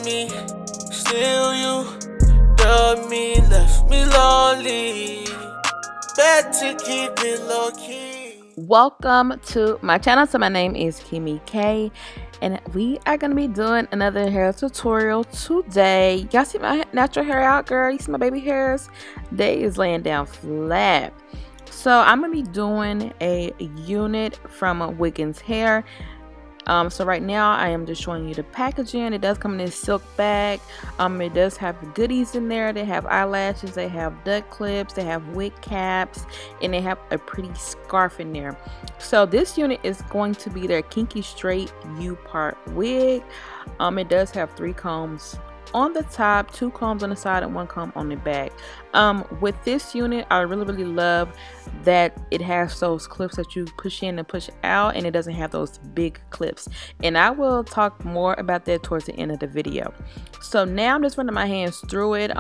me. Still you got me, left me lonely. Better keep it low key. Welcome to my channel. So my name is Keymee K, and we are gonna be doing another hair tutorial today. Y'all see my natural hair out, girl? You see my baby hairs? They is laying down flat. So I'm gonna be doing a unit from Wiggins hair. So right now I am just showing you the packaging. It does come in this silk bag. It does have goodies in there. They have eyelashes, they have duck clips, they have wig caps, and they have a pretty scarf in there. So this unit is going to be their Kinky straight U-part wig. It does have 3 combs on the top, 2 combs on the side, and 1 comb on the back. With this unit, I really love that it has those clips that you push in and push out, and it doesn't have those big clips, and I will talk more about that towards the end of the video. So now I'm just running my hands through it.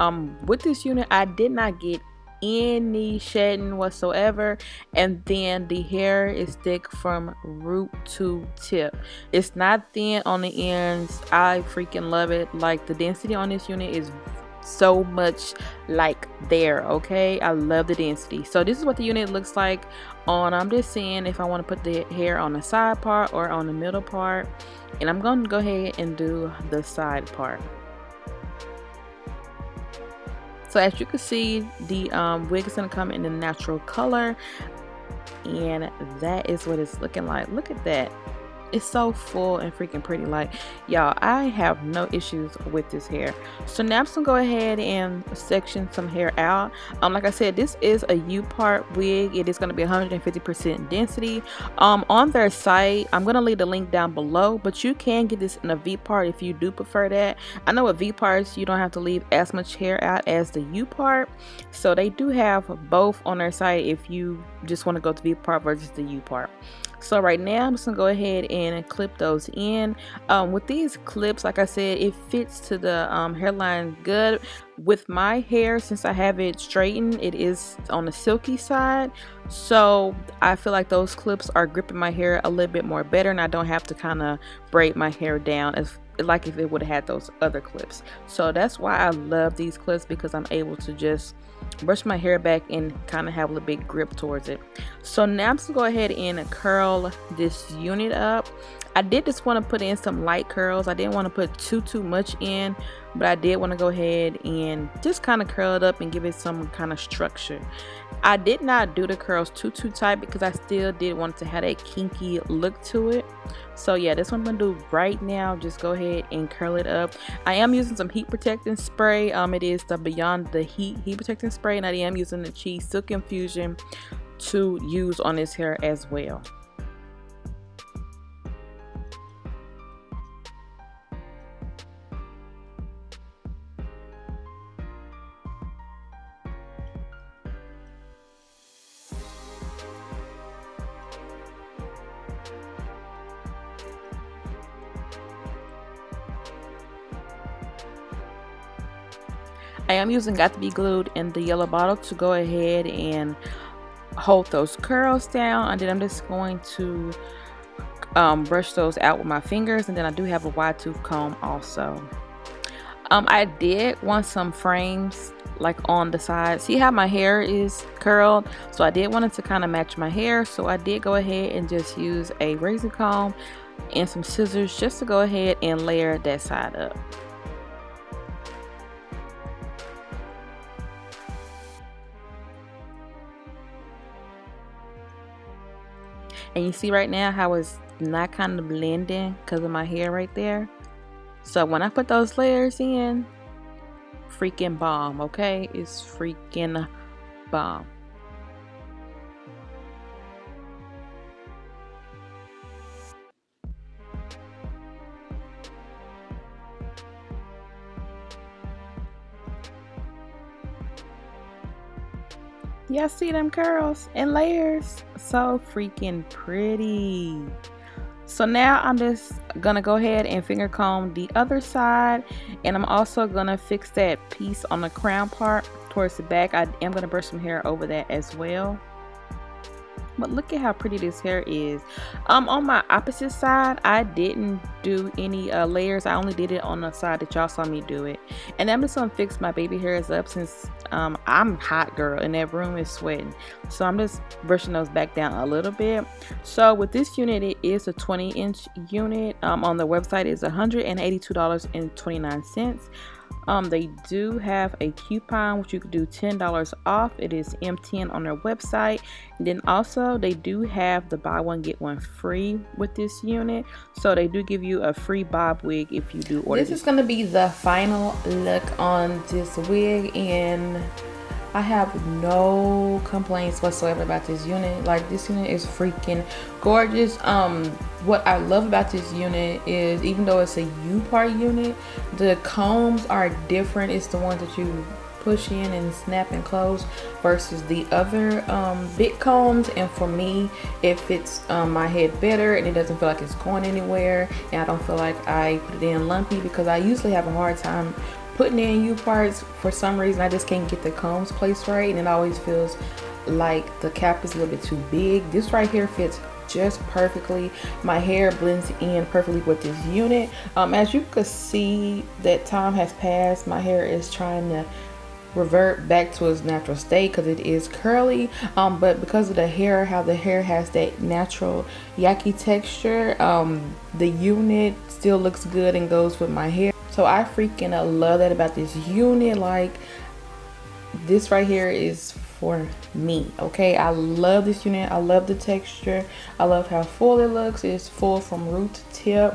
With this unit, I did not get any shedding whatsoever, and then the hair is thick from root to tip. It's not thin on the ends. I freaking love it. Like, the density on this unit is so much like there. Okay, I love the density. So this is what the unit looks like on, I'm just seeing if I want to put the hair on the side part or on the middle part, and I'm going to go ahead and do the side part. So as you can see, the wig is going to come in the natural color, and that is what it's looking like. Look at that. It's so full and freaking pretty. Like, y'all, I have no issues with this hair. So now I'm just gonna go ahead and section some hair out. Like I said, this is a U-part wig. It is going to be 150% density. On their site, I'm gonna leave the link down below, but you can get this in a V-part if you do prefer that. I know with V-parts you don't have to leave as much hair out as the U-part, so they do have both on their site if you just want to go to V-part versus the U-part. So right now I'm just gonna go ahead and clip those in. With these clips, like I said, it fits to the hairline good. With my hair, since I have it straightened, it is on the silky side, so I feel like those clips are gripping my hair a little bit more better, and I don't have to kind of braid my hair down as like if it would have had those other clips. So that's why I love these clips, because I'm able to just brush my hair back and kind of have a little bit grip towards it. So now I'm just gonna go ahead and curl this unit up. I did just want to put in some light curls. I didn't want to put too much in, but I did want to go ahead and just kind of curl it up and give it some kind of structure. I did not do the curls too tight because I still did want to have that kinky look to it. So yeah, that's what I'm gonna do right now. Just go ahead and curl it up. I am using some heat protecting spray. It is the Beyond the Heat protecting spray, and I am using the Cheese Silk Infusion to use on this hair as well. I am using Got to Be Glued in the yellow bottle to go ahead and hold those curls down, and then I'm just going to brush those out with my fingers, and then I do have a wide tooth comb also. I did want some frames like on the side. See how my hair is curled? So I did want it to kind of match my hair, so I did go ahead and just use a razor comb and some scissors just to go ahead and layer that side up. And you see right now how it's not kind of blending because of my hair right there. So when I put those layers in, freaking bomb, okay? It's freaking bomb. Y'all see them curls and layers? So freaking pretty. So now I'm just gonna go ahead and finger comb the other side, and I'm also gonna fix that piece on the crown part towards the back. I am gonna brush some hair over that as well. But look at how pretty this hair is. On my opposite side, I didn't do any layers. I only did it on the side that y'all saw me do it. And I'm just gonna fix my baby hairs up since I'm hot girl and that room is sweating. So I'm just brushing those back down a little bit. So with this unit, it is a 20-inch unit. On the website is $182.29. They do have a coupon which you could do $10 off. It is M10 on their website. And then also they do have the buy one get one free with this unit, so they do give you a free bob wig if you do order. This is going to be the final look on this wig, and I have no complaints whatsoever about this unit. Like, this unit is freaking gorgeous. What I love about this unit is, even though it's a U-part unit, the combs are different. It's the ones that you push in and snap and close versus the other big combs, and for me it fits my head better, and it doesn't feel like it's going anywhere, and I don't feel like I put it in lumpy, because I usually have a hard time putting in U-parts. For some reason I just can't get the combs placed right, and it always feels like the cap is a little bit too big. This right here fits just perfectly. My hair blends in perfectly with this unit. As you can see, that time has passed. My hair is trying to revert back to its natural state because it is curly, but because of the hair, how the hair has that natural yucky texture, the unit still looks good and goes with my hair. So I freaking love that about this unit. Like, this right here is for me, okay? I love this unit. I love the texture. I love how full it looks. It's full from root to tip.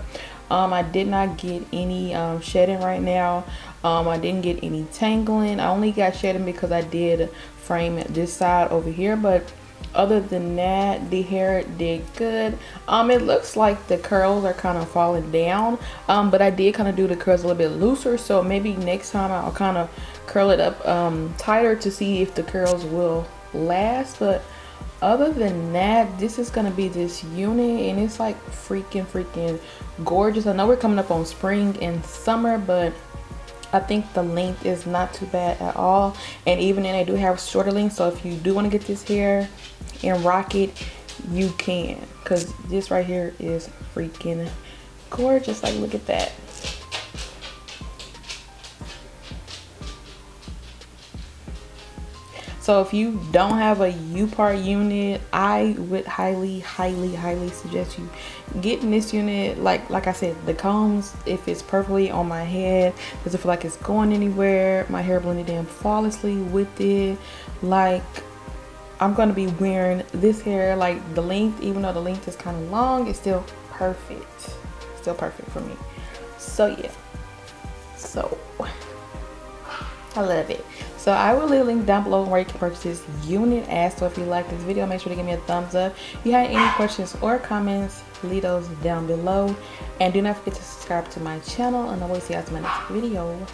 I did not get any shedding right now. I didn't get any tangling. I only got shedding because I did frame this side over here, but other than that, the hair did good. It looks like the curls are kind of falling down, but I did kind of do the curls a little bit looser, so maybe next time I'll kind of curl it up tighter to see if the curls will last. But other than that, this is gonna be this unit, and it's like freaking gorgeous. I know we're coming up on spring and summer, but I think the length is not too bad at all, and even then I do have shorter length, so if you do want to get this hair and rock it, you can, because this right here is freaking gorgeous. Like, look at that. So if you don't have a U-part unit, I would highly suggest you getting this unit. Like I said, the combs, if it's perfectly on my head, doesn't feel like it's going anywhere. My hair blended in flawlessly with it. Like, I'm gonna be wearing this hair, like the length, even though the length is kind of long, it's still perfect. Still perfect for me. So yeah, so I love it. So I will leave a link down below where you can purchase this unit as. So if you like this video, make sure to give me a thumbs up. If you have any questions or comments, leave those down below, and do not forget to subscribe to my channel, and I will see you guys in my next video.